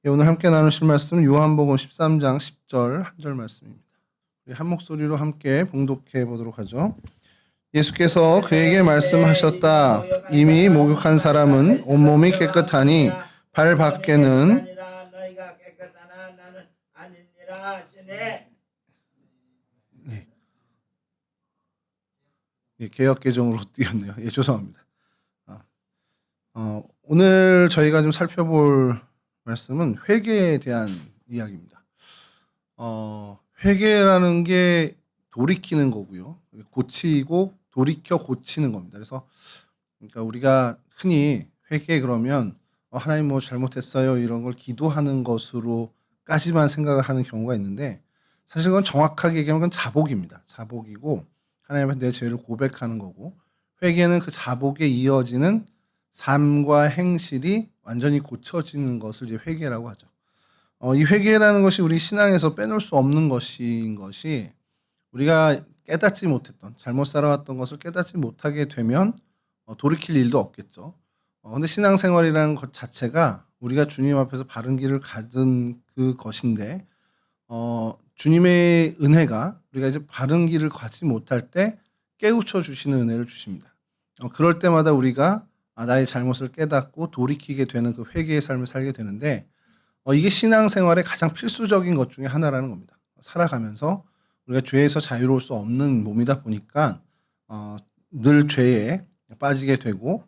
예, 오늘 함께 나누실 말씀은 요한복음 13장 10절 한 절 말씀입니다. 우리 한 목소리로 함께 봉독해 보도록 하죠. 예수께서 그에게 말씀하셨다. 이미 목욕한 사람은 온몸이 깨끗하니 발 밖에는 개역 개정으로 띄었네요. 예, 죄송합니다. 오늘 저희가 좀 살펴볼 말씀은 회개에 대한 이야기입니다. 회개라는 게 돌이키는 거고요. 고치고 돌이켜 고치는 겁니다. 그래서 그러니까 우리가 흔히 회개 그러면 하나님 뭐 잘못했어요 이런 걸 기도하는 것으로까지만 생각을 하는 경우가 있는데 사실 그건 정확하게 얘기하면 그건 자복입니다. 자복이고 하나님한테 내 죄를 고백하는 거고 회개는 그 자복에 이어지는 삶과 행실이 완전히 고쳐지는 것을 이제 회개라고 하죠. 이 회개라는 것이 우리 신앙에서 빼놓을 수 없는 것인 것이 우리가 깨닫지 못했던 잘못 살아왔던 것을 깨닫지 못하게 되면 돌이킬 일도 없겠죠. 근데 신앙생활이라는 것 자체가 우리가 주님 앞에서 바른 길을 가든 그 것인데 주님의 은혜가 우리가 이제 바른 길을 가지 못할 때 깨우쳐 주시는 은혜를 주십니다. 그럴 때마다 우리가 나의 잘못을 깨닫고 돌이키게 되는 그 회개의 삶을 살게 되는데 이게 신앙생활의 가장 필수적인 것 중에 하나라는 겁니다. 살아가면서 우리가 죄에서 자유로울 수 없는 몸이다 보니까 늘 죄에 빠지게 되고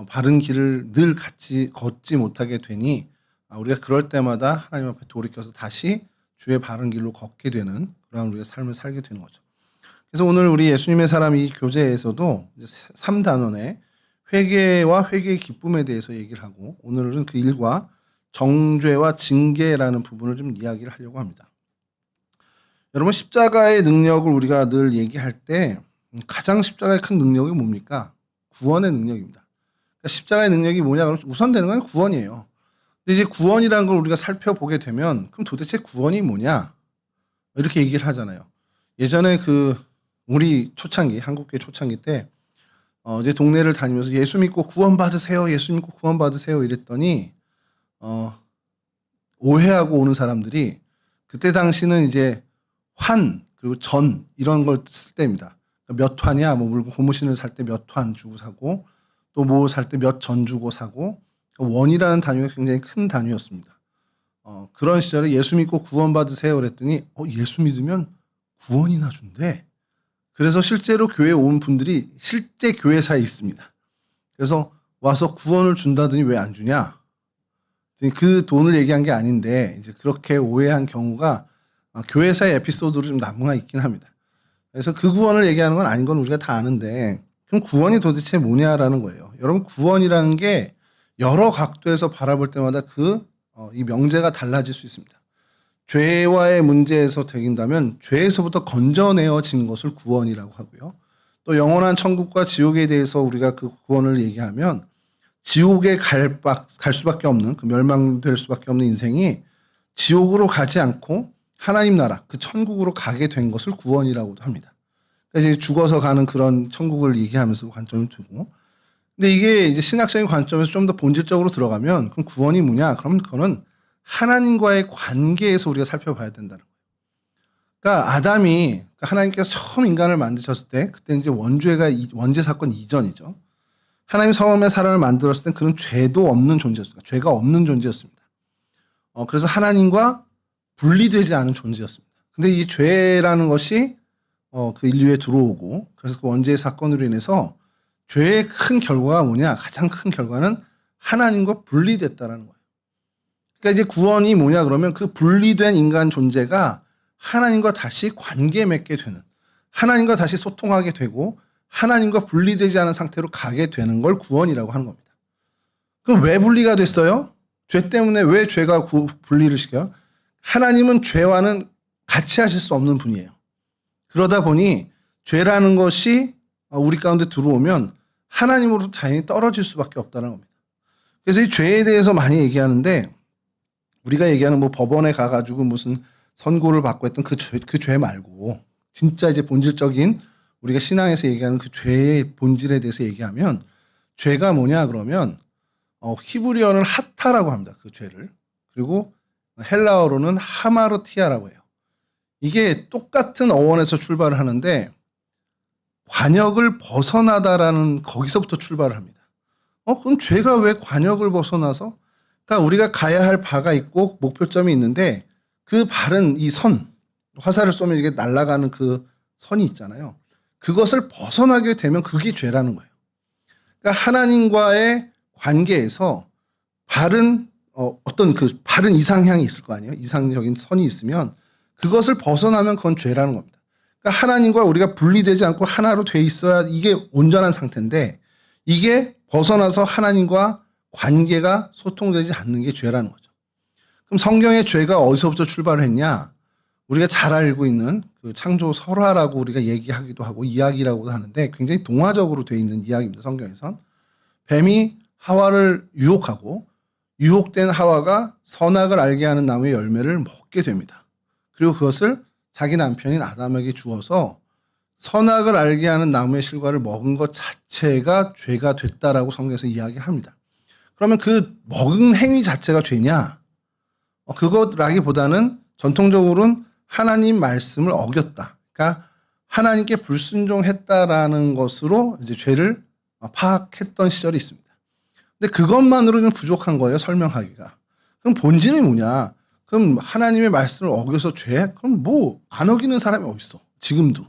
바른 길을 늘 같이 걷지 못하게 되니 우리가 그럴 때마다 하나님 앞에 돌이켜서 다시 주의 바른 길로 걷게 되는 그런 우리의 삶을 살게 되는 거죠. 그래서 오늘 우리 예수님의 사람 이 교재에서도 3단원의 회개와 회개의 기쁨에 대해서 얘기를 하고 오늘은 그 일과 정죄와 징계라는 부분을 좀 이야기를 하려고 합니다. 여러분 십자가의 능력을 우리가 늘 얘기할 때 가장 십자가의 큰 능력이 뭡니까? 구원의 능력입니다. 그러니까 십자가의 능력이 뭐냐 그러면 우선 되는 건 구원이에요. 근데 이제 구원이라는 걸 우리가 살펴보게 되면 그럼 도대체 구원이 뭐냐? 이렇게 얘기를 하잖아요. 예전에 우리 초창기 한국교회 초창기 때 이제 동네를 다니면서 예수 믿고 구원 받으세요. 예수 믿고 구원 받으세요. 이랬더니 오해하고 오는 사람들이 그때 당시는 이제 환 그리고 전 이런 걸 쓸 때입니다. 몇 환이야? 뭐 물건 고무신을 살 때 몇 환 주고 사고 또 뭐 살 때 몇 전 주고 사고 원이라는 단위가 굉장히 큰 단위였습니다. 그런 시절에 예수 믿고 구원 받으세요. 그랬더니 예수 믿으면 구원이나 준대. 그래서 실제로 교회에 온 분들이 실제 교회사에 있습니다. 그래서 와서 구원을 준다더니 왜 안 주냐? 그 돈을 얘기한 게 아닌데 이제 그렇게 오해한 경우가 교회사의 에피소드로 좀 나무가 있긴 합니다. 그래서 그 구원을 얘기하는 건 아닌 건 우리가 다 아는데 그럼 구원이 도대체 뭐냐라는 거예요. 여러분 구원이라는 게 여러 각도에서 바라볼 때마다 이 명제가 달라질 수 있습니다. 죄와의 문제에서 되긴다면 죄에서부터 건져내어진 것을 구원이라고 하고요. 또 영원한 천국과 지옥에 대해서 우리가 그 구원을 얘기하면 지옥에 갈 수밖에 없는 그 멸망될 수밖에 없는 인생이 지옥으로 가지 않고 하나님 나라 그 천국으로 가게 된 것을 구원이라고도 합니다. 그러니까 이제 죽어서 가는 그런 천국을 얘기하면서 관점을 두고 근데 이게 이제 신학적인 관점에서 좀 더 본질적으로 들어가면 그럼 구원이 뭐냐? 그러면 그거는 하나님과의 관계에서 우리가 살펴봐야 된다는 거예요. 그러니까 아담이 하나님께서 처음 인간을 만드셨을 때 그때 이제 원죄 사건 이전이죠. 하나님 처음에 사람을 만들었을 때 그런 죄도 없는 존재였습니다. 죄가 없는 존재였습니다. 그래서 하나님과 분리되지 않은 존재였습니다. 근데 이 죄라는 것이 그 인류에 들어오고 그래서 그 원죄 사건으로 인해서 죄의 큰 결과가 뭐냐? 가장 큰 결과는 하나님과 분리됐다라는 거예요. 그러니까 이제 구원이 뭐냐 그러면 그 분리된 인간 존재가 하나님과 다시 관계 맺게 되는 하나님과 다시 소통하게 되고 하나님과 분리되지 않은 상태로 가게 되는 걸 구원이라고 하는 겁니다. 그럼 왜 분리가 됐어요? 죄 때문에 왜 죄가 분리를 시켜요? 하나님은 죄와는 같이 하실 수 없는 분이에요. 그러다 보니 죄라는 것이 우리 가운데 들어오면 하나님으로부터 당연히 떨어질 수밖에 없다는 겁니다. 그래서 이 죄에 대해서 많이 얘기하는데 우리가 얘기하는 뭐 법원에 가가지고 무슨 선고를 받고 했던 그 죄 말고 진짜 이제 본질적인 우리가 신앙에서 얘기하는 그 죄의 본질에 대해서 얘기하면 죄가 뭐냐 그러면 히브리어는 하타라고 합니다. 그 죄를. 그리고 헬라어로는 하마르티아라고 해요. 이게 똑같은 어원에서 출발을 하는데 관역을 벗어나다라는 거기서부터 출발을 합니다. 그럼 죄가 왜 관역을 벗어나서? 그러니까 우리가 가야 할 바가 있고 목표점이 있는데 그 바른 이 선, 화살을 쏘면 이게 날아가는 그 선이 있잖아요. 그것을 벗어나게 되면 그게 죄라는 거예요. 그러니까 하나님과의 관계에서 바른 어떤 그 바른 이상향이 있을 거 아니에요. 이상적인 선이 있으면 그것을 벗어나면 그건 죄라는 겁니다. 그러니까 하나님과 우리가 분리되지 않고 하나로 돼 있어야 이게 온전한 상태인데 이게 벗어나서 하나님과 관계가 소통되지 않는 게 죄라는 거죠. 그럼 성경의 죄가 어디서부터 출발을 했냐? 우리가 잘 알고 있는 그 창조 설화라고 우리가 얘기하기도 하고 이야기라고도 하는데 굉장히 동화적으로 되어 있는 이야기입니다. 성경에선. 뱀이 하와를 유혹하고 유혹된 하와가 선악을 알게 하는 나무의 열매를 먹게 됩니다. 그리고 그것을 자기 남편인 아담에게 주어서 선악을 알게 하는 나무의 실과를 먹은 것 자체가 죄가 됐다라고 성경에서 이야기를 합니다. 그러면 그 먹은 행위 자체가 죄냐? 그것라기보다는 전통적으로는 하나님 말씀을 어겼다. 그러니까 하나님께 불순종했다라는 것으로 이제 죄를 파악했던 시절이 있습니다. 근데 그것만으로는 부족한 거예요, 설명하기가. 그럼 본질이 뭐냐? 그럼 하나님의 말씀을 어겨서 죄? 그럼 뭐 안 어기는 사람이 어딨어? 지금도.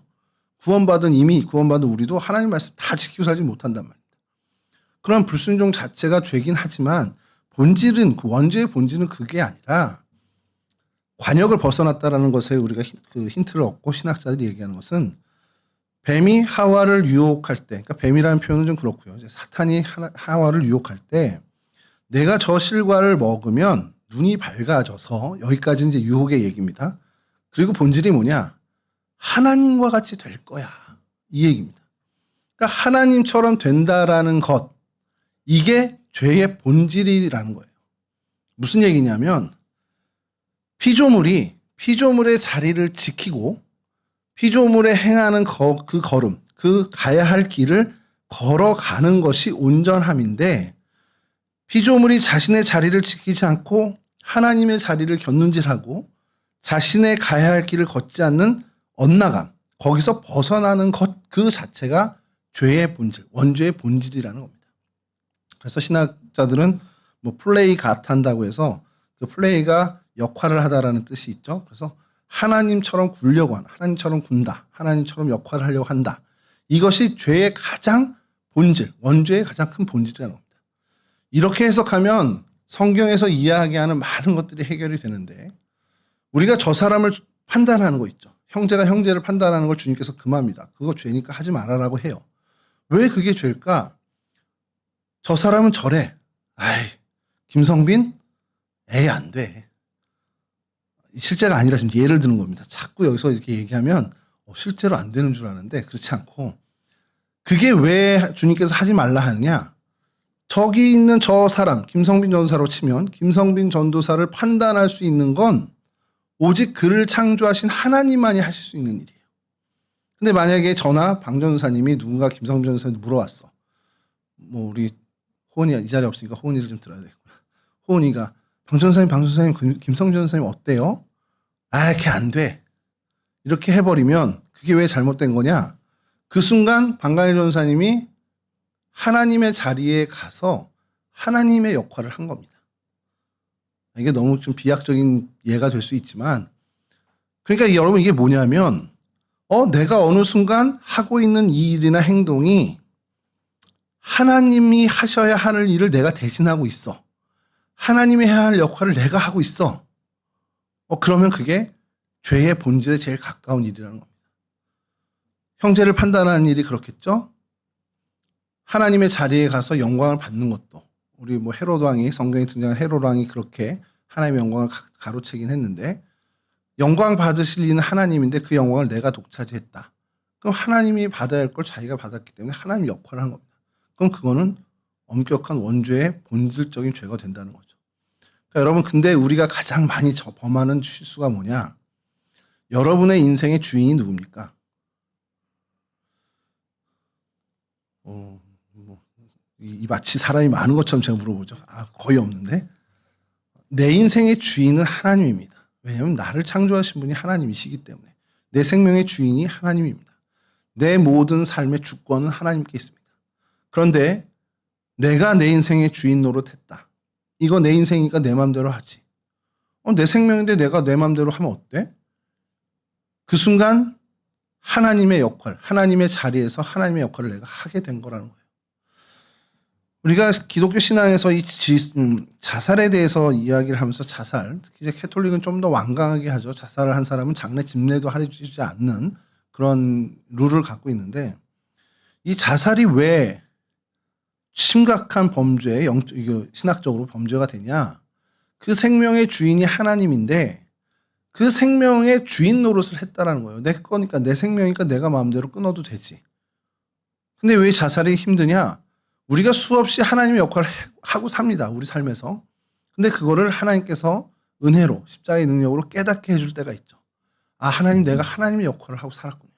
이미 구원받은 우리도 하나님 말씀 다 지키고 살지 못한단 말입니다. 그런 불순종 자체가 죄긴 하지만 본질은, 그 원죄의 본질은 그게 아니라 관역을 벗어났다라는 것에 우리가 그 힌트를 얻고 신학자들이 얘기하는 것은 뱀이 하와를 유혹할 때, 그러니까 뱀이라는 표현은 좀 그렇고요. 이제 사탄이 하와를 유혹할 때 내가 저 실과를 먹으면 눈이 밝아져서, 여기까지 이제 유혹의 얘기입니다. 그리고 본질이 뭐냐? 하나님과 같이 될 거야. 이 얘기입니다. 그러니까 하나님처럼 된다라는 것, 이게 죄의 본질이라는 거예요. 무슨 얘기냐면 피조물의 자리를 지키고 피조물에 행하는 그 걸음, 그 가야 할 길을 걸어가는 것이 온전함인데 피조물이 자신의 자리를 지키지 않고 하나님의 자리를 곁눈질하고 자신의 가야 할 길을 걷지 않는 엇나감, 거기서 벗어나는 것 그 자체가 죄의 본질, 원죄의 본질이라는 겁니다. 그래서 신학자들은 뭐 플레이 같한다고 해서 그 플레이가 역할을 하다라는 뜻이 있죠. 그래서 하나님처럼 굴려고 하는, 하나님처럼 군다, 하나님처럼 역할을 하려고 한다. 이것이 죄의 가장 본질, 원죄의 가장 큰 본질이라는 겁니다. 이렇게 해석하면 성경에서 이야기하는 많은 것들이 해결이 되는데 우리가 저 사람을 판단하는 거 있죠. 형제가 형제를 판단하는 걸 주님께서 금합니다. 그거 죄니까 하지 말아라고 해요. 왜 그게 죄일까? 저 사람은 저래. 아이, 김성빈? 에이, 안 돼. 실제가 아니라 지금 예를 드는 겁니다. 자꾸 여기서 이렇게 얘기하면 실제로 안 되는 줄 아는데 그렇지 않고 그게 왜 주님께서 하지 말라 하느냐? 저기 있는 저 사람, 김성빈 전도사로 치면 김성빈 전도사를 판단할 수 있는 건 오직 그를 창조하신 하나님만이 하실 수 있는 일이에요. 근데 만약에 저나 방 전도사님이 누군가 김성빈 전도사한테 물어왔어. 뭐 우리 호은이가 이 자리에 없으니까 호은이를 좀 들어야 되겠구나. 호은이가 방 전도사님, 김성빈 전도사님 어때요? 아, 걔 안 돼. 이렇게 해버리면 그게 왜 잘못된 거냐? 그 순간 방강일 전도사님이 하나님의 자리에 가서 하나님의 역할을 한 겁니다. 이게 너무 좀 비약적인 예가 될 수 있지만 그러니까 여러분 이게 뭐냐면 내가 어느 순간 하고 있는 이 일이나 행동이 하나님이 하셔야 하는 일을 내가 대신하고 있어. 하나님이 해야 할 역할을 내가 하고 있어. 그러면 그게 죄의 본질에 제일 가까운 일이라는 겁니다. 형제를 판단하는 일이 그렇겠죠? 하나님의 자리에 가서 영광을 받는 것도 우리 뭐 헤롯 왕이 성경에 등장한 헤롯 왕이 그렇게 하나님의 영광을 가로채긴 했는데 영광 받으실 이는 하나님인데 그 영광을 내가 독차지했다. 그럼 하나님이 받아야 할 걸 자기가 받았기 때문에 하나님 역할을 한 겁니다. 그럼 그거는 엄격한 원죄의 본질적인 죄가 된다는 거죠. 그러니까 여러분 근데 우리가 가장 많이 범하는 실수가 뭐냐? 여러분의 인생의 주인이 누굽니까? 이 마치 사람이 많은 것처럼 제가 물어보죠. 거의 없는데. 내 인생의 주인은 하나님입니다. 왜냐하면 나를 창조하신 분이 하나님이시기 때문에. 내 생명의 주인이 하나님입니다. 내 모든 삶의 주권은 하나님께 있습니다. 그런데 내가 내 인생의 주인 노릇했다. 이거 내 인생이니까 내 마음대로 하지. 내 생명인데 내가 내 마음대로 하면 어때? 그 순간 하나님의 역할, 하나님의 자리에서 하나님의 역할을 내가 하게 된 거라는 거예요. 우리가 기독교 신앙에서 이 자살에 대해서 이야기를 하면서 자살, 특히 이제 캐톨릭은 좀 더 완강하게 하죠. 자살을 한 사람은 장례 집례도 해주지 않는 그런 룰을 갖고 있는데, 이 자살이 왜 심각한 범죄, 신학적으로 범죄가 되냐? 그 생명의 주인이 하나님인데 그 생명의 주인 노릇을 했다라는 거예요. 내 거니까, 내 생명이니까 내가 마음대로 끊어도 되지. 근데 왜 자살이 힘드냐? 우리가 수없이 하나님의 역할을 하고 삽니다. 우리 삶에서. 근데 그거를 하나님께서 은혜로 십자가의 능력으로 깨닫게 해줄 때가 있죠. 아, 하나님, 내가 하나님의 역할을 하고 살았군요.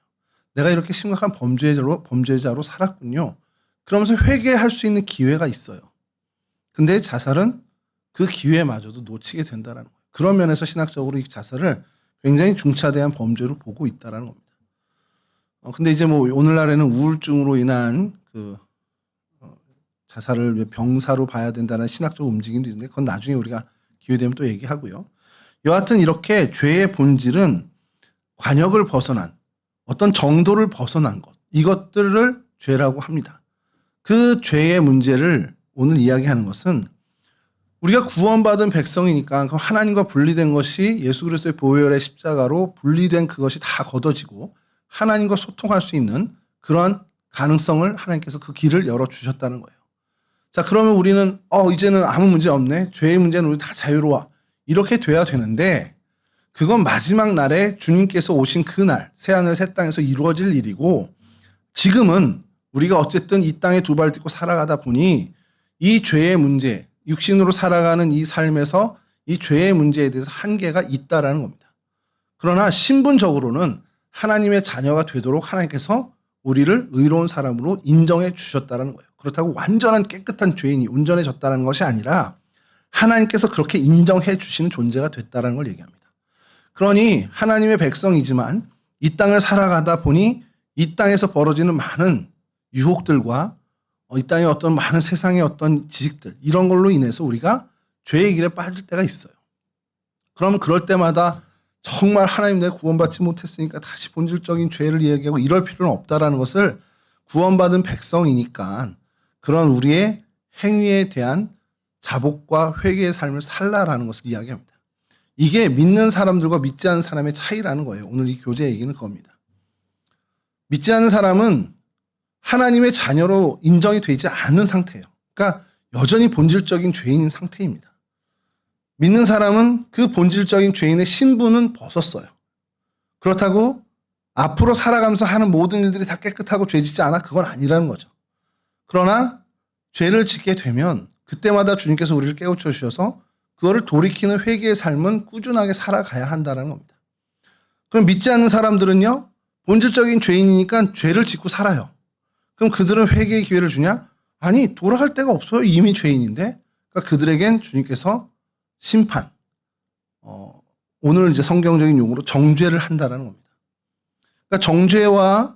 내가 이렇게 심각한 범죄자로 살았군요. 그러면서 회개할 수 있는 기회가 있어요. 근데 자살은 그 기회마저도 놓치게 된다는 거예요. 그런 면에서 신학적으로 이 자살을 굉장히 중차대한 범죄로 보고 있다는 겁니다. 근데 이제 뭐 오늘날에는 우울증으로 인한 자살을 병사로 봐야 된다는 신학적 움직임도 있는데 그건 나중에 우리가 기회되면 또 얘기하고요. 여하튼 이렇게 죄의 본질은 관역을 벗어난 어떤 정도를 벗어난 것, 이것들을 죄라고 합니다. 그 죄의 문제를 오늘 이야기하는 것은 우리가 구원받은 백성이니까 하나님과 분리된 것이 예수 그리스도의 보혈의 십자가로 분리된 그것이 다 걷어지고 하나님과 소통할 수 있는 그런 가능성을 하나님께서 그 길을 열어주셨다는 거예요. 자, 그러면 우리는 이제는 아무 문제 없네. 죄의 문제는 우리 다 자유로워. 이렇게 돼야 되는데 그건 마지막 날에 주님께서 오신 그날 새하늘 새 땅에서 이루어질 일이고, 지금은 우리가 어쨌든 이 땅에 두 발 딛고 살아가다 보니 이 죄의 문제, 육신으로 살아가는 이 삶에서 이 죄의 문제에 대해서 한계가 있다라는 겁니다. 그러나 신분적으로는 하나님의 자녀가 되도록 하나님께서 우리를 의로운 사람으로 인정해 주셨다는 거예요. 그렇다고 완전한 깨끗한 죄인이 온전해졌다는 것이 아니라 하나님께서 그렇게 인정해 주시는 존재가 됐다는 걸 얘기합니다. 그러니 하나님의 백성이지만 이 땅을 살아가다 보니 이 땅에서 벌어지는 많은 유혹들과 이 땅의 어떤 많은 세상의 어떤 지식들, 이런 걸로 인해서 우리가 죄의 길에 빠질 때가 있어요. 그러면 그럴 때마다 정말 하나님, 내가 구원받지 못했으니까 다시 본질적인 죄를 이야기하고 이럴 필요는 없다라는 것을 구원받은 백성이니까 그런 우리의 행위에 대한 자복과 회개의 삶을 살라라는 것을 이야기합니다. 이게 믿는 사람들과 믿지 않는 사람의 차이라는 거예요. 오늘 이 교재 얘기는 그겁니다. 믿지 않는 사람은 하나님의 자녀로 인정이 되지 않은 상태예요. 그러니까 여전히 본질적인 죄인인 상태입니다. 믿는 사람은 그 본질적인 죄인의 신분은 벗었어요. 그렇다고 앞으로 살아가면서 하는 모든 일들이 다 깨끗하고 죄짓지 않아? 그건 아니라는 거죠. 그러나 죄를 짓게 되면 그때마다 주님께서 우리를 깨우쳐 주셔서 그거를 돌이키는 회개의 삶은 꾸준하게 살아가야 한다는 겁니다. 그럼 믿지 않는 사람들은요, 본질적인 죄인이니까 죄를 짓고 살아요. 그럼 그들은 회개의 기회를 주냐? 아니, 돌아갈 데가 없어요. 이미 죄인인데. 그러니까 그들에겐 주님께서 심판, 오늘 이제 성경적인 용어로 정죄를 한다는 겁니다. 그러니까 정죄와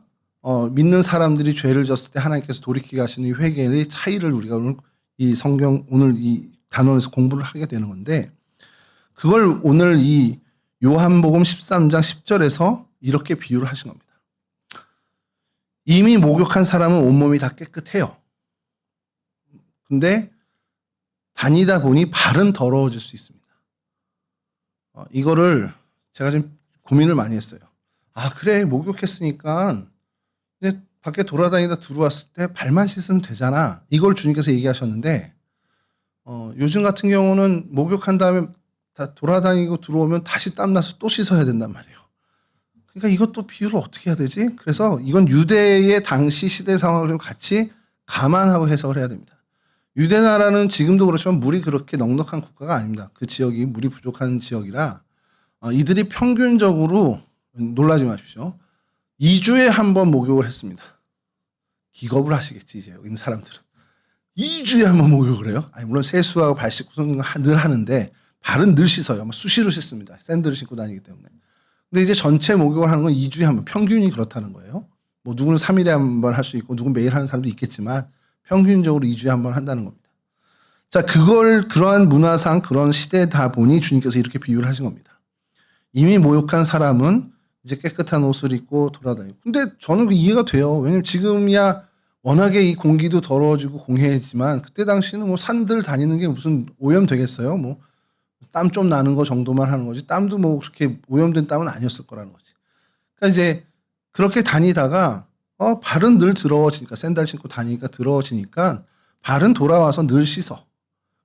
믿는 사람들이 죄를 졌을 때 하나님께서 돌이키게 하시는 이 회개의 차이를 우리가 오늘 오늘 이 단원에서 공부를 하게 되는 건데, 그걸 오늘 이 요한복음 13장 10절에서 이렇게 비유를 하신 겁니다. 이미 목욕한 사람은 온몸이 다 깨끗해요. 근데 다니다 보니 발은 더러워질 수 있습니다. 이거를 제가 좀 고민을 많이 했어요. 아, 그래, 목욕했으니까 이제 밖에 돌아다니다 들어왔을 때 발만 씻으면 되잖아. 이걸 주님께서 얘기하셨는데, 요즘 같은 경우는 목욕한 다음에 다 돌아다니고 들어오면 다시 땀나서 또 씻어야 된단 말이에요. 그러니까 이것도 비유를 어떻게 해야 되지? 그래서 이건 유대의 당시 시대 상황을 좀 같이 감안하고 해석을 해야 됩니다. 유대 나라는 지금도 그렇지만 물이 그렇게 넉넉한 국가가 아닙니다. 그 지역이 물이 부족한 지역이라 이들이 평균적으로, 놀라지 마십시오, 2주에 한 번 목욕을 했습니다. 기겁을 하시겠지, 이제 여기 있는 사람들은. 2주에 한 번 목욕을 해요? 아니, 물론 세수하고 발 씻고 늘 하는데 발은 늘 씻어요. 수시로 씻습니다. 샌들을 신고 다니기 때문에. 근데 이제 전체 목욕을 하는 건 2주에 한 번, 평균이 그렇다는 거예요. 뭐 누구는 3일에 한 번 할 수 있고 누구는 매일 하는 사람도 있겠지만 평균적으로 2주에 한 번 한다는 겁니다. 자, 그걸 그러한 문화상 그런 시대다 보니 주님께서 이렇게 비유를 하신 겁니다. 이미 모욕한 사람은 이제 깨끗한 옷을 입고 돌아다니고. 근데 저는 그 이해가 돼요. 왜냐면 지금이야 워낙에 이 공기도 더러워지고 공해지만 그때 당시는 뭐 산들 다니는 게 무슨 오염되겠어요? 뭐 땀 좀 나는 거 정도만 하는 거지. 땀도 뭐 그렇게 오염된 땀은 아니었을 거라는 거지. 그러니까 이제 그렇게 다니다가 발은 늘 더러워지니까 샌들 신고 다니니까 더러워지니까 발은 돌아와서 늘 씻어.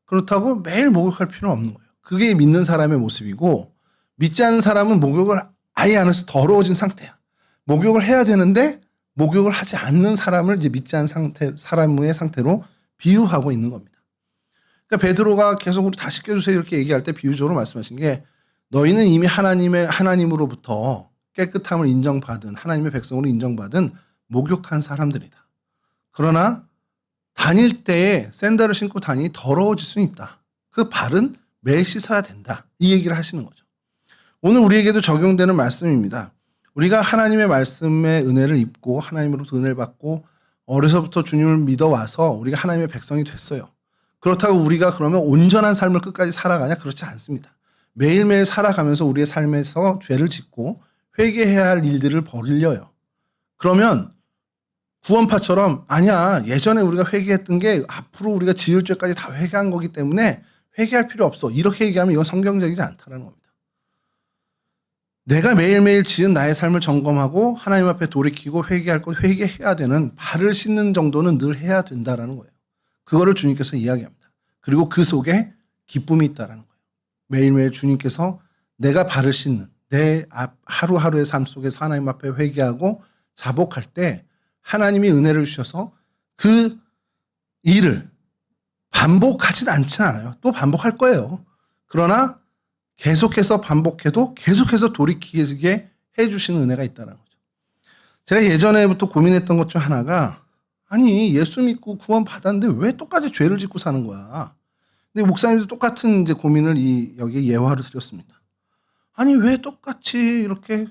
그렇다고 매일 목욕할 필요는 없는 거예요. 그게 믿는 사람의 모습이고 믿지 않는 사람은 목욕을 아예 안 해서 더러워진 상태야. 목욕을 해야 되는데 목욕을 하지 않는 사람을 이제 믿지 않는 사람의 상태로 비유하고 있는 겁니다. 그러니까 베드로가 계속 우리 다 씻겨주세요 이렇게 얘기할 때 비유적으로 말씀하신 게 너희는 이미 하나님으로부터 깨끗함을 인정받은 하나님의 백성으로 인정받은 목욕한 사람들이다. 그러나 다닐 때에 샌들을 신고 다니니 더러워질 수는 있다. 그 발은 매일 씻어야 된다. 이 얘기를 하시는 거죠. 오늘 우리에게도 적용되는 말씀입니다. 우리가 하나님의 말씀의 은혜를 입고 하나님으로부터 은혜를 받고 어려서부터 주님을 믿어와서 우리가 하나님의 백성이 됐어요. 그렇다고 우리가 그러면 온전한 삶을 끝까지 살아가냐? 그렇지 않습니다. 매일매일 살아가면서 우리의 삶에서 죄를 짓고 회개해야 할 일들을 벌려요. 그러면 구원파처럼 아니야 예전에 우리가 회개했던 게 앞으로 우리가 지을 죄까지 다 회개한 거기 때문에 회개할 필요 없어. 이렇게 얘기하면 이건 성경적이지 않다는 겁니다. 내가 매일매일 지은 나의 삶을 점검하고 하나님 앞에 돌이키고 회개할 것 회개해야 되는 발을 씻는 정도는 늘 해야 된다라는 거예요. 그거를 주님께서 이야기합니다. 그리고 그 속에 기쁨이 있다라는 거예요. 매일매일 주님께서 내가 발을 씻는 내 하루하루의 삶 속에서 하나님 앞에 회개하고 자복할 때 하나님이 은혜를 주셔서 그 일을 반복하진 않진 않아요. 또 반복할 거예요. 그러나 계속해서 반복해도 계속해서 돌이키게 해주시는 은혜가 있다는 거죠. 제가 예전에부터 고민했던 것 중 하나가 아니 예수 믿고 구원 받았는데 왜 똑같이 죄를 짓고 사는 거야. 근데 목사님도 똑같은 이제 고민을 여기에 예화를 드렸습니다. 아니 왜 똑같이 이렇게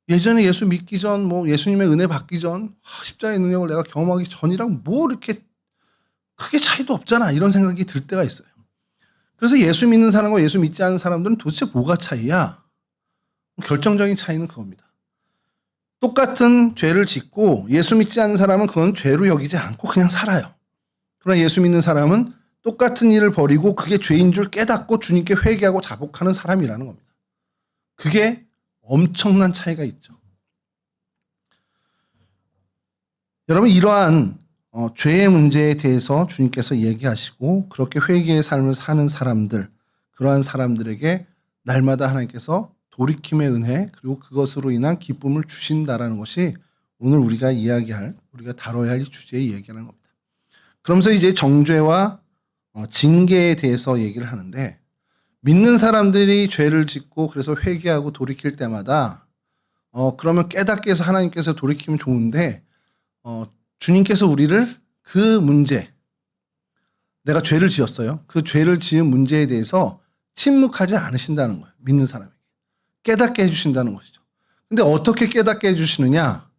예전에 예수 믿기 전, 뭐 예수님의 은혜 받기 전, 십자가의 능력을 내가 경험하기 전이랑 뭐 이렇게 크게 차이도 없잖아. 이런 생각이 들 때가 있어요. 그래서 예수 믿는 사람과 예수 믿지 않는 사람들은 도대체 뭐가 차이야? 결정적인 차이는 그겁니다. 똑같은 죄를 짓고 예수 믿지 않는 사람은 그건 죄로 여기지 않고 그냥 살아요. 그러나 예수 믿는 사람은 똑같은 일을 벌이고 그게 죄인 줄 깨닫고 주님께 회개하고 자복하는 사람이라는 겁니다. 그게 엄청난 차이가 있죠. 여러분 이러한 죄의 문제에 대해서 주님께서 얘기하시고 그렇게 회개의 삶을 사는 사람들 그러한 사람들에게 날마다 하나님께서 돌이킴의 은혜 그리고 그것으로 인한 기쁨을 주신다라는 것이 오늘 우리가 우리가 다뤄야 할 주제의 얘기하는 겁니다. 그러면서 이제 정죄와 징계에 대해서 얘기를 하는데 믿는 사람들이 죄를 짓고 그래서 회개하고 돌이킬 때마다 그러면 깨닫게 해서 하나님께서 돌이키면 좋은데 주님께서 우리를 그 문제 내가 죄를 지었어요. 그 죄를 지은 문제에 대해서 침묵하지 않으신다는 거예요. 믿는 사람에게. 깨닫게 해주신다는 것이죠. 근데 어떻게 깨닫게 해주시느냐?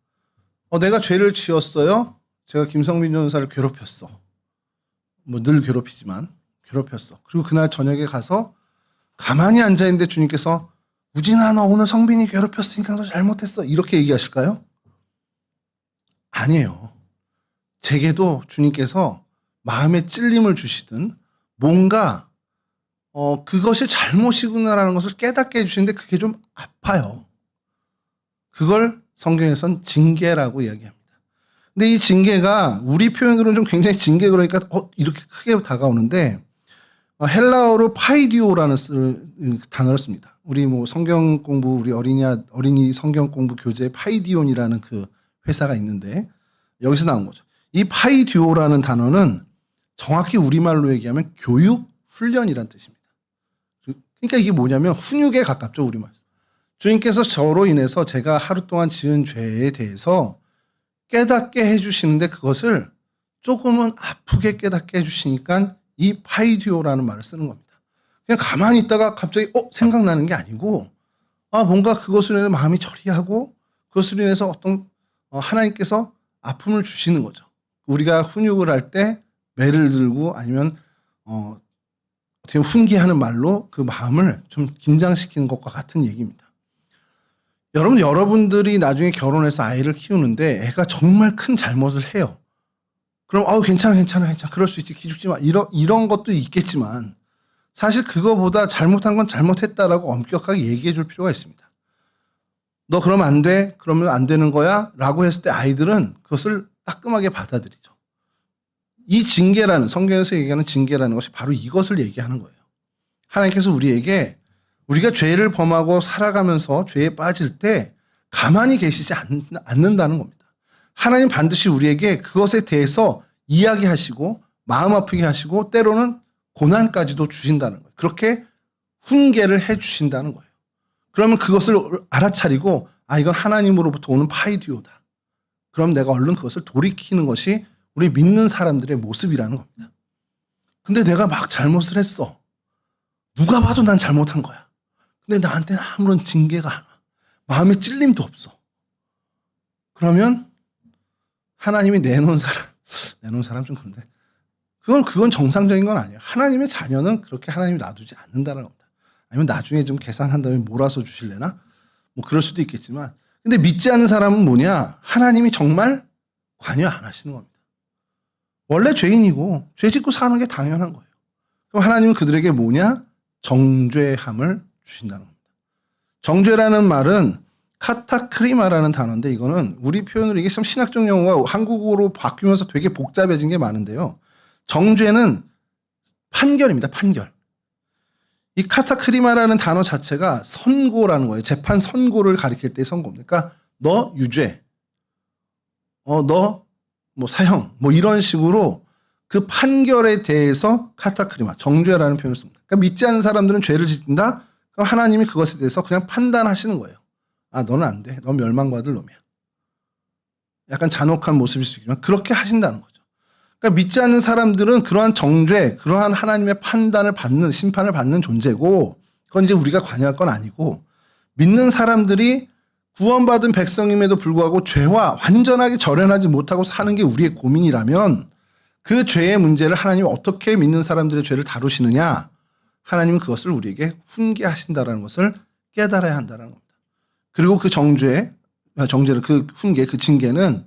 내가 죄를 지었어요. 제가 김성민 전사를 괴롭혔어. 뭐 늘 괴롭히지만 괴롭혔어. 그리고 그날 저녁에 가서 가만히 앉아있는데 주님께서 우진아 너 오늘 성빈이 괴롭혔으니까 너 잘못했어. 이렇게 얘기하실까요? 아니에요. 제게도 주님께서 마음에 찔림을 주시든 뭔가 그것이 잘못이구나라는 것을 깨닫게 해주시는데 그게 좀 아파요. 그걸 성경에선 징계라고 이야기합니다. 근데 이 징계가 우리 표현으로는 좀 굉장히 징계 그러니까 이렇게 크게 다가오는데 헬라어로 파이디오라는 단어를 씁니다. 우리 뭐 성경 공부 우리 어린이 성경 공부 교재 파이디온이라는 그 회사가 있는데 여기서 나온 거죠. 이 파이디오라는 단어는 정확히 우리말로 얘기하면 교육 훈련이라는 뜻입니다. 그러니까 이게 뭐냐면 훈육에 가깝죠, 우리말. 주님께서 저로 인해서 제가 하루 동안 지은 죄에 대해서 깨닫게 해주시는데 그것을 조금은 아프게 깨닫게 해주시니까 이 파이디오라는 말을 쓰는 겁니다. 그냥 가만히 있다가 갑자기 생각나는 게 아니고 뭔가 그것으로 인해 마음이 처리하고 그것으로 인해서 어떤 하나님께서 아픔을 주시는 거죠. 우리가 훈육을 할 때 매를 들고 아니면 어떻게 훈계하는 말로 그 마음을 좀 긴장시키는 것과 같은 얘기입니다. 여러분들이 나중에 결혼해서 아이를 키우는데 애가 정말 큰 잘못을 해요. 그럼 괜찮아 그럴 수 있지 기죽지 마 이런 것도 있겠지만 사실 그거보다 잘못한 건 잘못했다라고 엄격하게 얘기해 줄 필요가 있습니다. 너 그러면 안 돼? 그러면 안 되는 거야? 라고 했을 때 아이들은 그것을 따끔하게 받아들이죠. 이 징계라는 성경에서 얘기하는 징계라는 것이 바로 이것을 얘기하는 거예요. 하나님께서 우리에게 우리가 죄를 범하고 살아가면서 죄에 빠질 때 가만히 계시지 않는다는 겁니다. 하나님 반드시 우리에게 그것에 대해서 이야기하시고 마음 아프게 하시고 때로는 고난까지도 주신다는 거예요. 그렇게 훈계를 해 주신다는 거예요. 그러면 그것을 알아차리고 이건 하나님으로부터 오는 파이디오다. 그럼 내가 얼른 그것을 돌이키는 것이 우리 믿는 사람들의 모습이라는 겁니다. 근데 내가 막 잘못을 했어. 누가 봐도 난 잘못한 거야. 근데 나한테는 아무런 징계가 안 와. 마음에 찔림도 없어. 그러면 하나님이 내놓은 사람 좀 그런데 그건 정상적인 건 아니에요. 하나님의 자녀는 그렇게 하나님이 놔두지 않는다는 겁니다. 아니면 나중에 좀 계산한 다음에 몰아서 주실래나? 뭐 그럴 수도 있겠지만 근데 믿지 않는 사람은 뭐냐? 하나님이 정말 관여 안 하시는 겁니다. 원래 죄인이고 죄 짓고 사는 게 당연한 거예요. 그럼 하나님은 그들에게 뭐냐? 정죄함을 주신다는 겁니다. 정죄라는 말은 카타크리마라는 단어인데 이거는 우리 표현으로 이게 참 신학적 용어가 한국어로 바뀌면서 되게 복잡해진 게 많은데요. 정죄는 판결입니다. 판결. 이 카타크리마라는 단어 자체가 선고라는 거예요. 재판 선고를 가리킬 때의 선고입니다. 그러니까 너 유죄, 너 뭐 사형, 뭐 이런 식으로 그 판결에 대해서 카타크리마, 정죄라는 표현을 씁니다. 그러니까 믿지 않는 사람들은 죄를 짓는다. 그럼 하나님이 그것에 대해서 그냥 판단하시는 거예요. 너는 안 돼. 넌 멸망받을 놈이야. 약간 잔혹한 모습일 수 있지만 그렇게 하신다는 거죠. 그러니까 믿지 않는 사람들은 그러한 정죄, 그러한 하나님의 판단을 받는, 심판을 받는 존재고 그건 이제 우리가 관여할 건 아니고 믿는 사람들이 구원받은 백성임에도 불구하고 죄와 완전하게 절연하지 못하고 사는 게 우리의 고민이라면 그 죄의 문제를 하나님이 어떻게 믿는 사람들의 죄를 다루시느냐 하나님은 그것을 우리에게 훈계하신다는 것을 깨달아야 한다는 겁니다. 그리고 그 정죄를 그 훈계, 그 징계는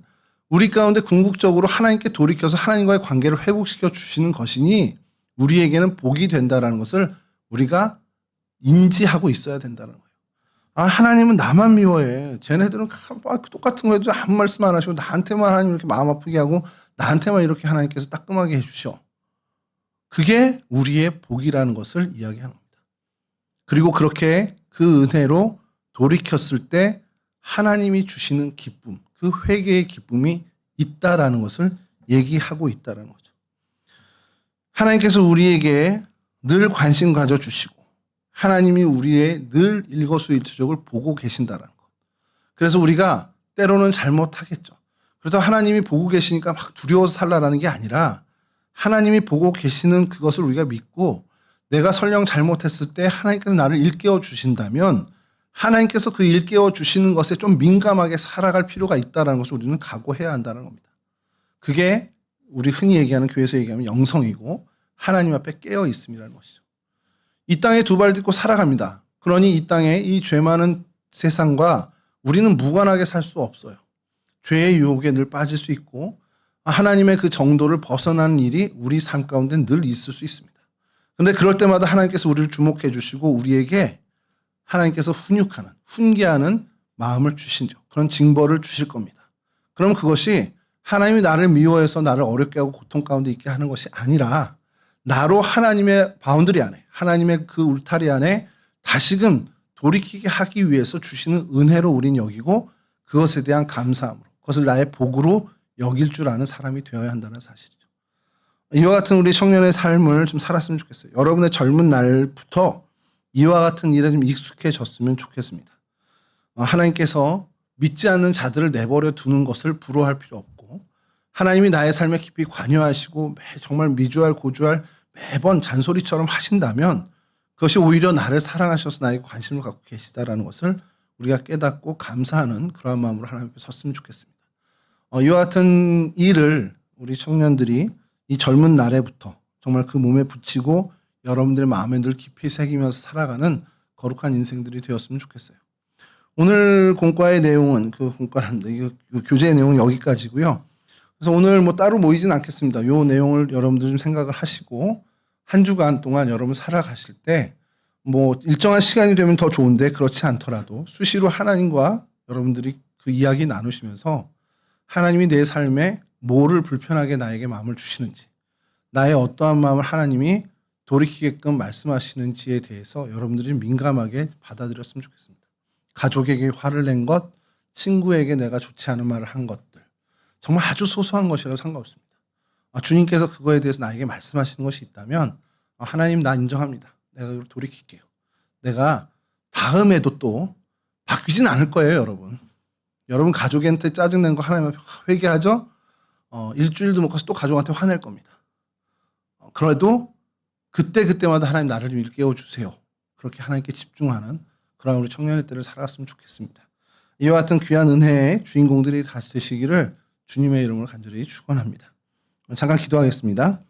우리 가운데 궁극적으로 하나님께 돌이켜서 하나님과의 관계를 회복시켜 주시는 것이니 우리에게는 복이 된다는 것을 우리가 인지하고 있어야 된다는 거예요. 하나님은 나만 미워해. 쟤네들은 똑같은 거 해도 아무 말씀 안 하시고 나한테만 하나님 이렇게 마음 아프게 하고 나한테만 이렇게 하나님께서 따끔하게 해주셔. 그게 우리의 복이라는 것을 이야기하는 겁니다. 그리고 그렇게 그 은혜로 돌이켰을 때 하나님이 주시는 기쁨, 그 회개의 기쁨이 있다라는 것을 얘기하고 있다라는 거죠. 하나님께서 우리에게 늘 관심 가져주시고 하나님이 우리의 늘 일거수일투족을 보고 계신다라는 것. 그래서 우리가 때로는 잘못하겠죠. 그래도 하나님이 보고 계시니까 막 두려워서 살라라는 게 아니라 하나님이 보고 계시는 그것을 우리가 믿고 내가 설령 잘못했을 때 하나님께서 나를 일깨워 주신다면 하나님께서 그 일깨워 주시는 것에 좀 민감하게 살아갈 필요가 있다는 것을 우리는 각오해야 한다는 겁니다. 그게 우리 흔히 얘기하는 교회에서 얘기하면 영성이고 하나님 앞에 깨어 있음이라는 것이죠. 이 땅에 두 발 딛고 살아갑니다. 그러니 이 땅에 이 죄 많은 세상과 우리는 무관하게 살 수 없어요. 죄의 유혹에 늘 빠질 수 있고 하나님의 그 정도를 벗어나는 일이 우리 삶 가운데 늘 있을 수 있습니다. 그런데 그럴 때마다 하나님께서 우리를 주목해 주시고 우리에게 하나님께서 훈육하는, 훈계하는 마음을 주신죠. 그런 징벌을 주실 겁니다. 그럼 그것이 하나님이 나를 미워해서 나를 어렵게 하고 고통 가운데 있게 하는 것이 아니라 나로 하나님의 바운드리 안에, 하나님의 그 울타리 안에 다시금 돌이키게 하기 위해서 주시는 은혜로 우린 여기고 그것에 대한 감사함으로, 그것을 나의 복으로 여길 줄 아는 사람이 되어야 한다는 사실이죠. 이와 같은 우리 청년의 삶을 좀 살았으면 좋겠어요. 여러분의 젊은 날부터 이와 같은 일에 좀 익숙해졌으면 좋겠습니다. 하나님께서 믿지 않는 자들을 내버려 두는 것을 부러워할 필요 없고 하나님이 나의 삶에 깊이 관여하시고 정말 미주알 고주알 매번 잔소리처럼 하신다면 그것이 오히려 나를 사랑하셔서 나에게 관심을 갖고 계시다라는 것을 우리가 깨닫고 감사하는 그러한 마음으로 하나님 앞에 섰으면 좋겠습니다. 이와 같은 일을 우리 청년들이 이 젊은 날에부터 정말 그 몸에 붙이고 여러분들의 마음에 늘 깊이 새기면서 살아가는 거룩한 인생들이 되었으면 좋겠어요. 오늘 공과의 내용은 이 교재의 내용은 여기까지고요. 그래서 오늘 뭐 따로 모이진 않겠습니다. 이 내용을 여러분들 좀 생각을 하시고 한 주간 동안 여러분 살아가실 때 뭐 일정한 시간이 되면 더 좋은데 그렇지 않더라도 수시로 하나님과 여러분들이 그 이야기 나누시면서 하나님이 내 삶에 뭐를 불편하게 나에게 마음을 주시는지, 나의 어떠한 마음을 하나님이 돌이키게끔 말씀하시는지에 대해서 여러분들이 민감하게 받아들였으면 좋겠습니다. 가족에게 화를 낸 것, 친구에게 내가 좋지 않은 말을 한 것들, 정말 아주 소소한 것이라도 상관없습니다. 주님께서 그거에 대해서 나에게 말씀하시는 것이 있다면 하나님 나 인정합니다. 내가 이걸 돌이킬게요. 내가 다음에도 또 바뀌진 않을 거예요, 여러분. 여러분 가족한테 짜증낸 거 하나님 앞에 회개하죠? 일주일도 못 가서 또 가족한테 화낼 겁니다. 그래도 그때마다 하나님 나를 좀 일깨워 주세요. 그렇게 하나님께 집중하는 그런 우리 청년의 때를 살아갔으면 좋겠습니다. 이와 같은 귀한 은혜의 주인공들이 다시 되시기를 주님의 이름으로 간절히 축원합니다. 잠깐 기도하겠습니다.